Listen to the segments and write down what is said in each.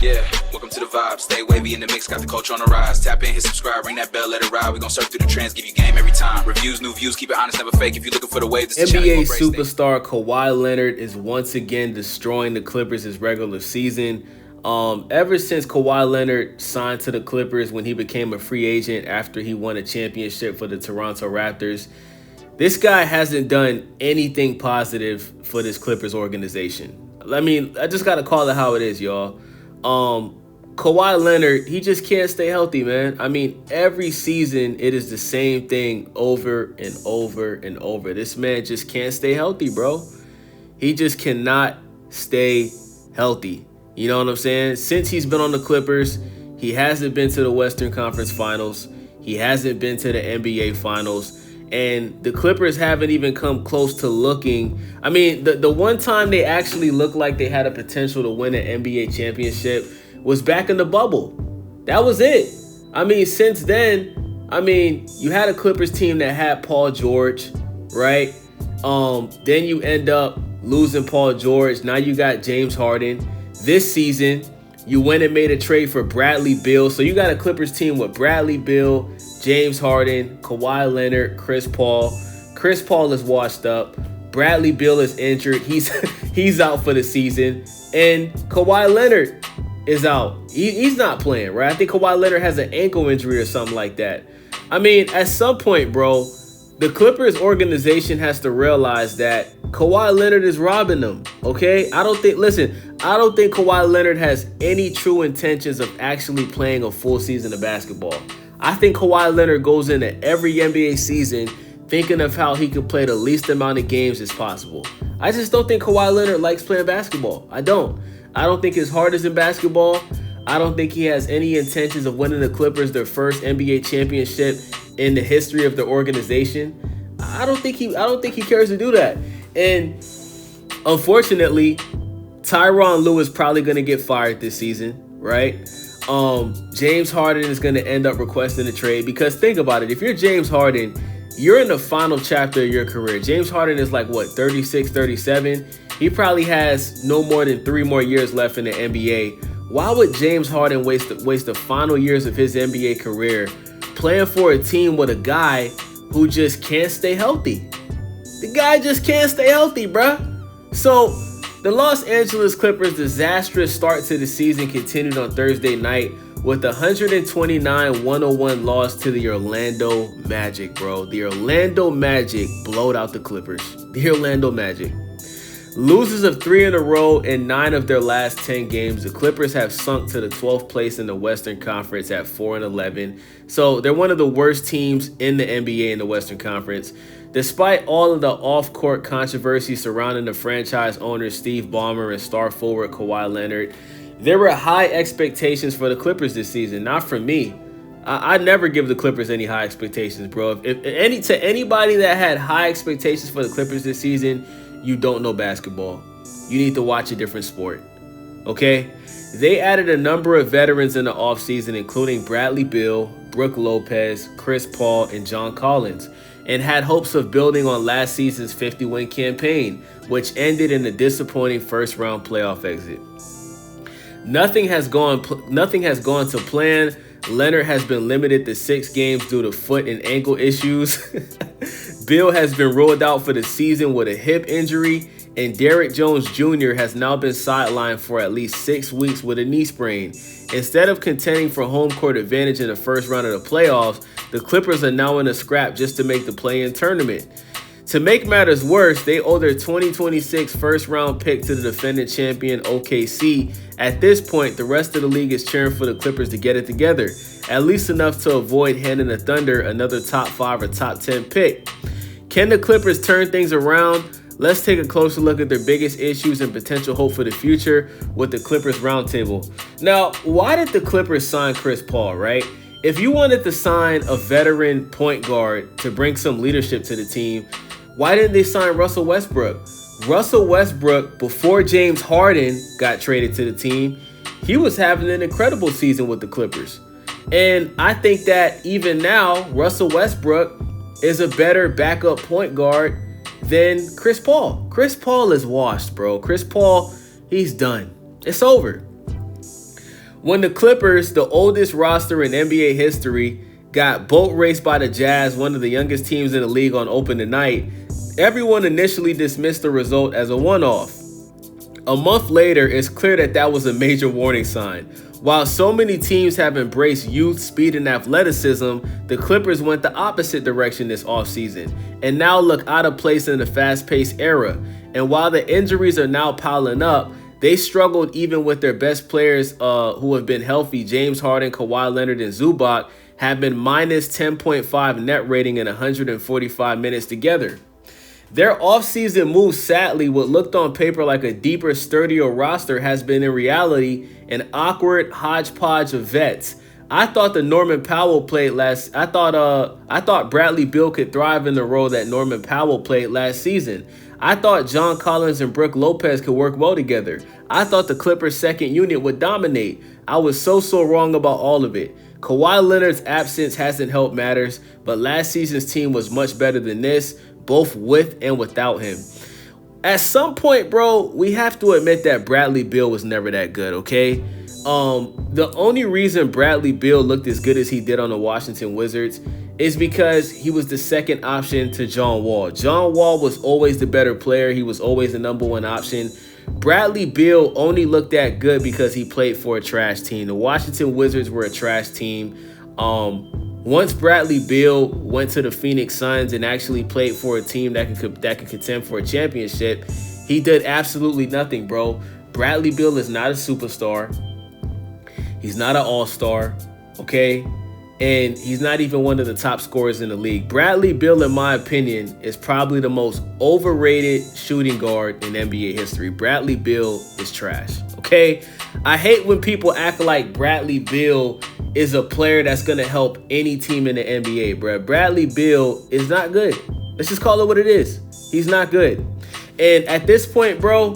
Yeah, welcome to the vibe. Stay wavy in the mix, got the culture on the rise. Tap in, hit subscribe, ring that bell, let it ride. We gon' surf through the trends, give you game every time. Reviews, new views, keep it honest, never fake. If you're looking for the wave, this is the NBA channel. superstar Kawhi Leonard is once again destroying the Clippers this regular season. Ever since Kawhi Leonard signed to the Clippers when he became a free agent after he won a championship for the Toronto Raptors, this guy hasn't done anything positive for this Clippers organization. I mean, I just got to call it how it is, y'all. Kawhi Leonard, he just can't stay healthy, man. I mean, every season it is the same thing over and over and over. This man just can't stay healthy, bro. He just cannot stay healthy. You know what I'm saying? Since he's been on the Clippers, he hasn't been to the Western Conference Finals. He hasn't been to the NBA Finals. And the Clippers haven't even come close to looking. I mean, the one time they actually looked like they had a potential to win an NBA championship was back in the bubble. That was it. I mean, since then, I mean, you had a Clippers team that had Paul George, right? Then you end up losing Paul George. Now you got James Harden. This season, you went and made a trade for Bradley Beal. So you got a Clippers team with Bradley Beal, James Harden, Kawhi Leonard, Chris Paul. Chris Paul is washed up. Bradley Beal is injured. He's out for the season. And Kawhi Leonard is out. He's not playing, right? I think Kawhi Leonard has an ankle injury or something like that. I mean, at some point, bro, the Clippers organization has to realize that Kawhi Leonard is robbing them, okay? I don't think Kawhi Leonard has any true intentions of actually playing a full season of basketball. I think Kawhi Leonard goes into every NBA season thinking of how he can play the least amount of games as possible. I just don't think Kawhi Leonard likes playing basketball. I don't think his heart is in basketball. I don't think he has any intentions of winning the Clippers their first NBA championship in the history of the organization. I don't think he cares to do that. And unfortunately, Tyronn Lue is probably going to get fired this season, right? James Harden is going to end up requesting a trade because think about it. If you're James Harden, you're in the final chapter of your career. James Harden is like, 36, 37? He probably has no more than 3 more years left in the NBA. Why would James Harden waste the final years of his NBA career playing for a team with a guy who just can't stay healthy? The guy just can't stay healthy, bruh. So the Los Angeles Clippers' disastrous start to the season continued on Thursday night with a 129-101 loss to the Orlando Magic, bro. The Orlando Magic blowed out the Clippers. The Orlando Magic. Losers of 3 in a row in 9 of their last 10 games, the Clippers have sunk to the 12th place in the Western Conference at 4-11. So they're one of the worst teams in the NBA in the Western Conference. Despite all of the off-court controversy surrounding the franchise owners Steve Ballmer and star forward Kawhi Leonard, there were high expectations for the Clippers this season. Not from me. I never give the Clippers any high expectations, bro. To anybody that had high expectations for the Clippers this season, you don't know basketball. You need to watch a different sport. Okay? They added a number of veterans in the offseason, including Bradley Beal, Brook Lopez, Chris Paul, and John Collins, and had hopes of building on last season's 50-win campaign, which ended in a disappointing first-round playoff exit. Nothing has gone to plan. Leonard has been limited to 6 games due to foot and ankle issues. Bill has been ruled out for the season with a hip injury, and Derrick Jones Jr. has now been sidelined for at least 6 weeks with a knee sprain. Instead of contending for home court advantage in the first round of the playoffs, the Clippers are now in a scrap just to make the play-in tournament. To make matters worse, they owe their 2026 first-round pick to the defending champion OKC. At this point, the rest of the league is cheering for the Clippers to get it together, at least enough to avoid handing the Thunder another top 5 or top 10 pick. Can the Clippers turn things around? Let's take a closer look at their biggest issues and potential hope for the future with the Clippers Roundtable. Now, why did the Clippers sign Chris Paul, right? If you wanted to sign a veteran point guard to bring some leadership to the team, why didn't they sign Russell Westbrook? Russell Westbrook, before James Harden got traded to the team, he was having an incredible season with the Clippers. And I think that even now, Russell Westbrook is a better backup point guard than Chris Paul. Chris Paul is washed, bro. Chris Paul, he's done. It's over. When the Clippers, the oldest roster in NBA history, got boat raced by the Jazz, one of the youngest teams in the league, on opening night, everyone initially dismissed the result as a one-off. A month later, it's clear that that was a major warning sign. While so many teams have embraced youth, speed, and athleticism, the Clippers went the opposite direction this offseason and now look out of place in the fast-paced era. And while the injuries are now piling up, they struggled even with their best players who have been healthy. James Harden, Kawhi Leonard, and Zubac have been minus 10.5 net rating in 145 minutes together. Their offseason moves, sadly, what looked on paper like a deeper, sturdier roster has been in reality an awkward hodgepodge of vets. I thought the Norman Powell played last. I thought Bradley Beal could thrive in the role that Norman Powell played last season. I thought John Collins and Brook Lopez could work well together. I thought the Clippers' second unit would dominate. I was so wrong about all of it. Kawhi Leonard's absence hasn't helped matters, but last season's team was much better than this, both with and without him. At some point, bro, we have to admit that Bradley Beal was never that good, okay? The only reason Bradley Beal looked as good as he did on the Washington Wizards is because he was the second option to John Wall. John Wall was always the better player. He was always the number one option. Bradley Beal only looked that good because he played for a trash team. The Washington Wizards were a trash team. Once Bradley Beal went to the Phoenix Suns and actually played for a team that could contend for a championship, he did absolutely nothing, bro. Bradley Beal is not a superstar. He's not an all-star, okay? And he's not even one of the top scorers in the league. Bradley Beal, in my opinion, is probably the most overrated shooting guard in NBA history. Bradley Beal is trash, okay? I hate when people act like Bradley Beal is a player that's going to help any team in the NBA, bro. Bradley Beal is not good. Let's just call it what it is. He's not good. And at this point, bro,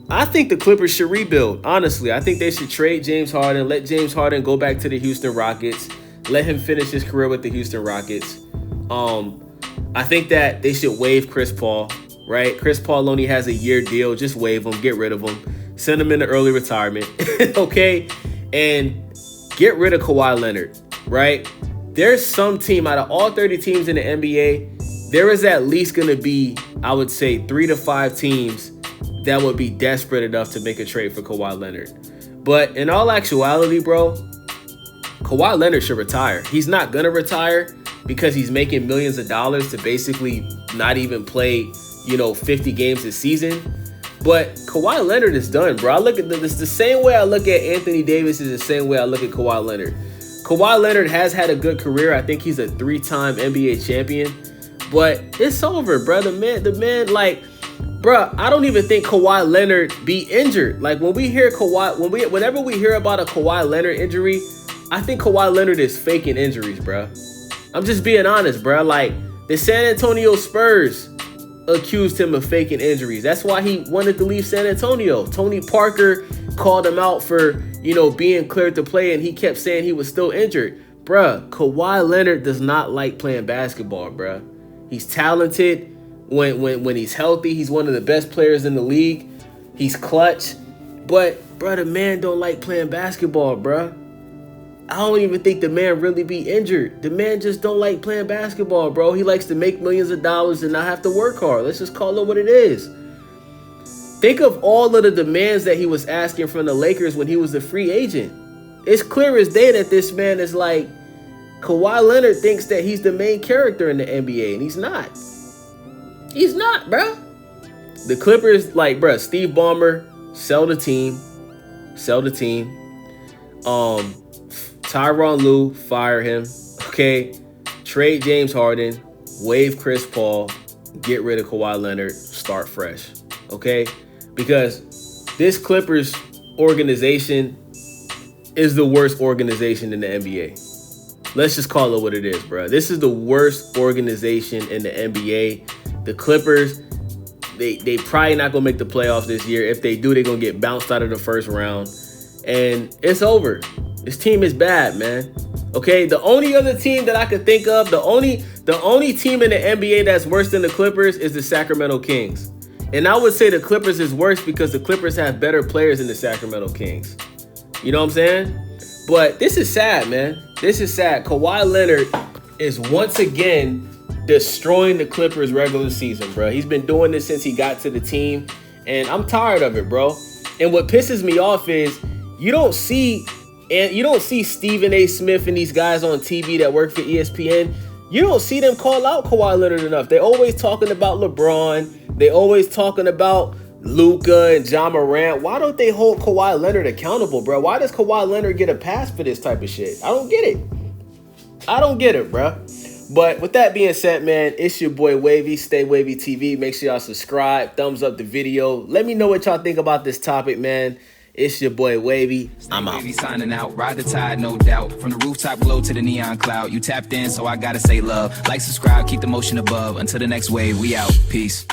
I think the Clippers should rebuild. Honestly, I think they should trade James Harden, let James Harden go back to the Houston Rockets, let him finish his career with the Houston Rockets. I think that they should waive Chris Paul, right? Chris Paul only has a year deal. Just waive him, get rid of him, send him into early retirement, okay? And get rid of Kawhi Leonard, right? There's some team out of all 30 teams in the NBA, there is at least going to be, I would say, 3 to 5 teams that would be desperate enough to make a trade for Kawhi Leonard. But in all actuality, bro, Kawhi Leonard should retire. He's not going to retire because he's making millions of dollars to basically not even play, 50 games this season. But Kawhi Leonard is done, bro. I look at this the same way I look at Anthony Davis is the same way I look at Kawhi Leonard. Kawhi Leonard has had a good career. I think he's a 3-time NBA champion. But it's over, bro. The man, like, bro, I don't even think Kawhi Leonard be injured. Like, when we hear Kawhi, whenever we hear about a Kawhi Leonard injury, I think Kawhi Leonard is faking injuries, bro. I'm just being honest, bro. Like, the San Antonio Spurs accused him of faking injuries. That's why he wanted to leave San Antonio. Tony Parker called him out for, being cleared to play, and he kept saying he was still injured. Bruh, Kawhi Leonard does not like playing basketball, bruh. He's talented. When he's healthy, he's one of the best players in the league. He's clutch. But, bruh, the man don't like playing basketball, bruh. I don't even think the man really be injured. The man just don't like playing basketball, bro. He likes to make millions of dollars and not have to work hard. Let's just call it what it is. Think of all of the demands that he was asking from the Lakers when he was a free agent. It's clear as day that this man is like, Kawhi Leonard thinks that he's the main character in the NBA, and he's not. He's not, bro. The Clippers, like, bro, Steve Ballmer, sell the team. Tyronn Lue, fire him. Okay. Trade James Harden. Waive Chris Paul. Get rid of Kawhi Leonard. Start fresh. Okay. Because this Clippers organization is the worst organization in the NBA. Let's just call it what it is, bro. This is the worst organization in the NBA. The Clippers, they probably not going to make the playoffs this year. If they do, they're going to get bounced out of the first round. And it's over. This team is bad, man. Okay, the only other team that I could think of, the only team in the NBA that's worse than the Clippers is the Sacramento Kings. And I would say the Clippers is worse because the Clippers have better players than the Sacramento Kings. You know what I'm saying? But this is sad, man. This is sad. Kawhi Leonard is once again destroying the Clippers regular season, bro. He's been doing this since he got to the team, and I'm tired of it, bro. And what pisses me off is you don't see Stephen A. Smith and these guys on TV that work for ESPN. You don't see them call out Kawhi Leonard enough. They always talking about LeBron. They always talking about Luka and Ja Morant. Why don't they hold Kawhi Leonard accountable, bro? Why does Kawhi Leonard get a pass for this type of shit? I don't get it. I don't get it, bro. But with that being said, man, it's your boy Wavy, Stay Wavy TV. Make sure y'all subscribe, thumbs up the video. Let me know what y'all think about this topic, man. It's your boy Wavy. I'm out. Wavy signing out. Ride the tide, no doubt. From the rooftop glow to the neon cloud. You tapped in, so I gotta say love. Like, subscribe, keep the motion above. Until the next wave, we out. Peace.